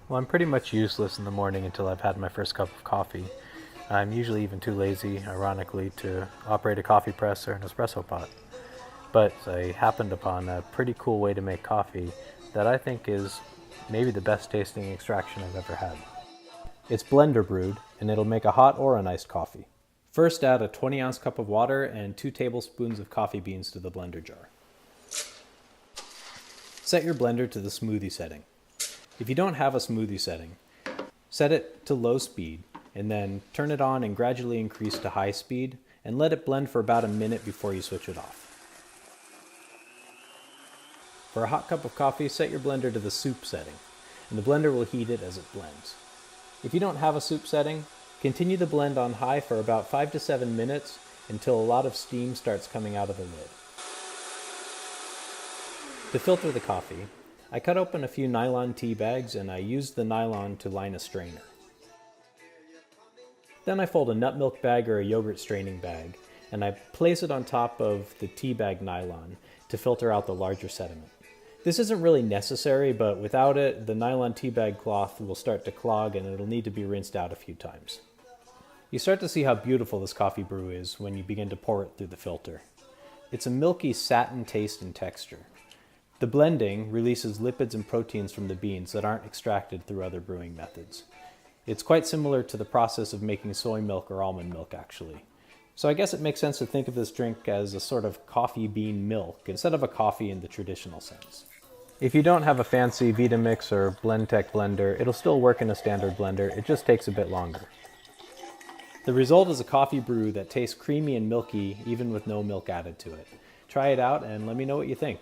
Well, I'm pretty much useless in the morning until I've had my first cup of coffee. I'm usually even too lazy, ironically, to operate a coffee press or an espresso pot. But I happened upon a pretty cool way to make coffee that I think is maybe the best tasting extraction I've ever had. It's blender brewed, and it'll make a hot or an iced coffee. First, add a 20-ounce cup of water and 2 tablespoons of coffee beans to the blender jar. Set your blender to the smoothie setting. If you don't have a smoothie setting, set it to low speed and then turn it on and gradually increase to high speed and let it blend for about a minute before you switch it off. For a hot cup of coffee, set your blender to the soup setting, and the blender will heat it as it blends. If you don't have a soup setting, continue the blend on high for about 5 to 7 minutes until a lot of steam starts coming out of the lid. To filter the coffee, I cut open a few nylon tea bags and I used the nylon to line a strainer. Then I fold a nut milk bag or a yogurt straining bag and I place it on top of the tea bag nylon to filter out the larger sediment. This isn't really necessary, but without it, the nylon tea bag cloth will start to clog and it'll need to be rinsed out a few times. You start to see how beautiful this coffee brew is when you begin to pour it through the filter. It's a milky satin taste and texture. The blending releases lipids and proteins from the beans that aren't extracted through other brewing methods. It's quite similar to the process of making soy milk or almond milk, actually. So I guess it makes sense to think of this drink as a sort of coffee bean milk instead of a coffee in the traditional sense. If you don't have a fancy Vitamix or Blendtec blender, it'll still work in a standard blender, it just takes a bit longer. The result is a coffee brew that tastes creamy and milky even with no milk added to it. Try it out and let me know what you think.